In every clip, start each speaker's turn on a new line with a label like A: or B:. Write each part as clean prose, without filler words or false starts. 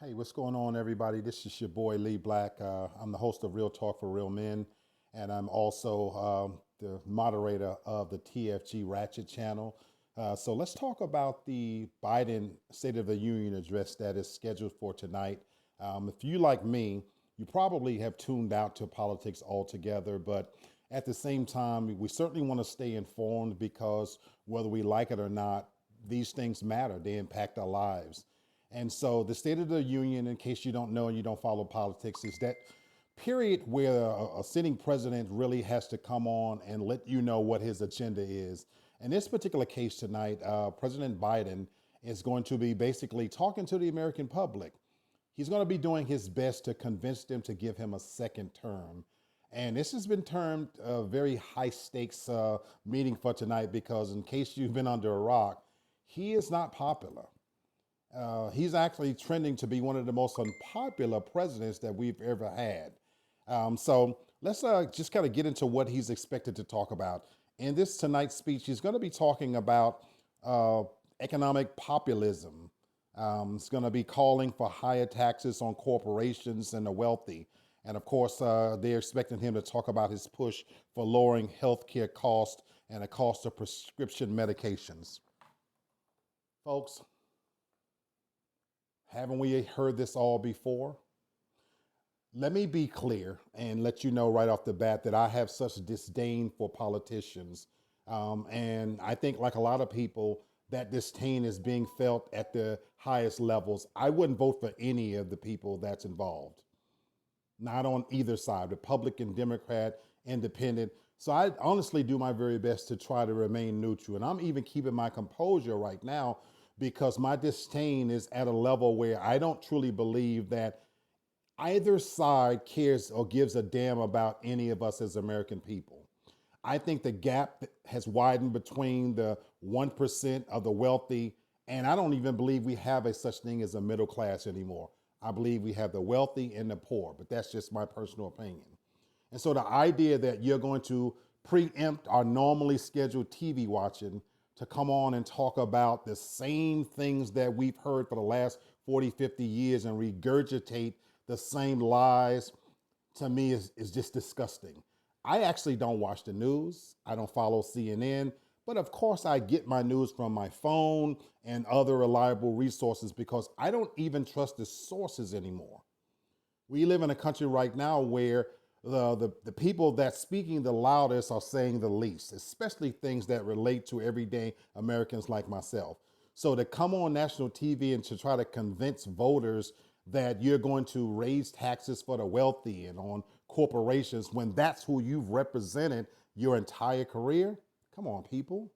A: Hey, what's going on, everybody? This is your boy Lee Black. I'm the host of Real Talk for Real Men, and I'm also the moderator of the TFG Ratchet channel. So let's talk about the Biden State of the Union address that is scheduled for tonight. If you, like me, you probably have tuned out to politics altogether, but at the same time, we certainly want to stay informed because whether we like it or not, these things matter. They impact our lives. And so the State of the Union, in case you don't know and you don't follow politics, is that period where a sitting president really has to come on and let you know what his agenda is. In this particular case tonight, President Biden is going to be basically talking to the American public. He's going to be doing his best to convince them to give him a second term. And this has been termed a very high stakes meeting for tonight because, in case you've been under a rock, he is not popular. He's actually trending to be one of the most unpopular presidents that we've ever had. So let's just kind of get into what he's expected to talk about. In this tonight's speech, he's going to be talking about uh, economic populism. It's going to be calling for higher taxes on corporations and the wealthy. And of course, they're expecting him to talk about his push for lowering healthcare costs and the cost of prescription medications. Folks, haven't we heard this all before? Let me be clear and let you know right off the bat that I have such disdain for politicians. And I think, like a lot of people, that disdain is being felt at the highest levels. I wouldn't vote for any of the people that's involved, not on either side, Republican, Democrat, Independent. So I honestly do my very best to try to remain neutral. And I'm even keeping my composure right now because my disdain is at a level where I don't truly believe that either side cares or gives a damn about any of us as American people. I think the gap has widened between the 1% of the wealthy, and I don't even believe we have a such thing as a middle class anymore. I believe we have the wealthy and the poor, but that's just my personal opinion. And so the idea that you're going to preempt our normally scheduled TV watching to come on and talk about the same things that we've heard for the last 40, 50 years and regurgitate the same lies, to me is just disgusting. I actually don't watch the news. I don't follow CNN, but of course I get my news from my phone and other reliable resources because I don't even trust the sources anymore. We live in a country right now where the people that speaking the loudest are saying the least, especially things that relate to everyday Americans like myself. So to come on national TV and to try to convince voters that you're going to raise taxes for the wealthy and on corporations when that's who you've represented your entire career, come on, people.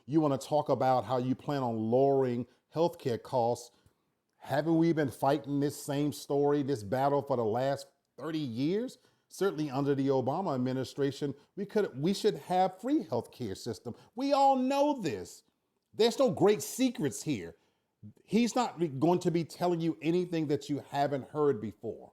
A: You want to talk about how you plan on lowering healthcare costs. Haven't we been fighting this same story, this battle for the last 30 years? Certainly under the Obama administration, we should have free healthcare system. We all know this. There's no great secrets here. He's not going to be telling you anything that you haven't heard before.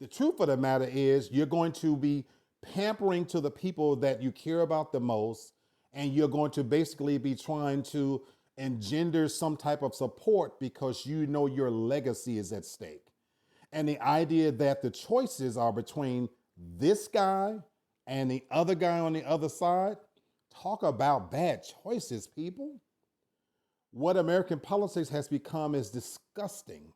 A: The truth of the matter is you're going to be pampering to the people that you care about the most, and you're going to basically be trying to engender some type of support because you know your legacy is at stake. And the idea that the choices are between this guy and the other guy on the other side, talk about bad choices, people. What American politics has become is disgusting.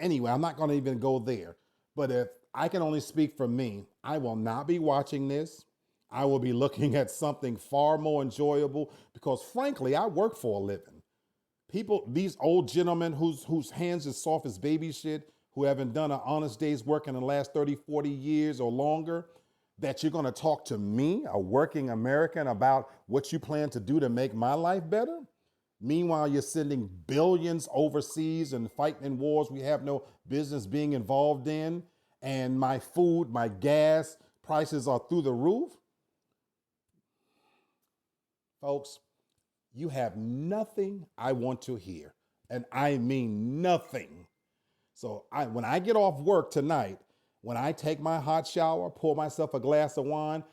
A: Anyway, I'm not going to even go there. But if I can only speak for me, I will not be watching this. I will be looking at something far more enjoyable because, frankly, I work for a living. People, these old gentlemen whose hands are soft as baby shit, who haven't done an honest day's work in the last 30, 40 years or longer, that you're going to talk to me, a working American, about what you plan to do to make my life better? Meanwhile, you're sending billions overseas and fighting in wars we have no business being involved in, and my food, my gas prices are through the roof. Folks, you have nothing I want to hear, and I mean nothing. So when I get off work tonight, when I take my hot shower, pour myself a glass of wine,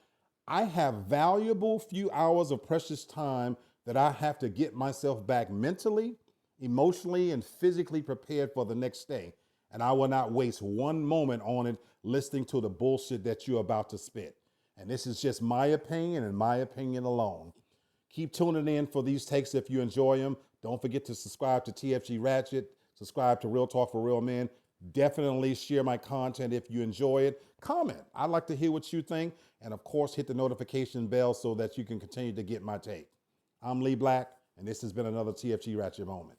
A: I have valuable few hours of precious time that I have to get myself back mentally emotionally and physically prepared for the next day. And I will not waste one moment on it listening to the bullshit that you're about to spit. And this is just my opinion and my opinion alone. Keep tuning in for these takes if you enjoy them. Don't forget to subscribe to TFG Ratchet, subscribe to Real Talk for Real Men. Definitely share my content if you enjoy it. Comment. I'd like to hear what you think. And of course, hit the notification bell so that you can continue to get my take. I'm Lee Black, and this has been another TFG Ratchet moment.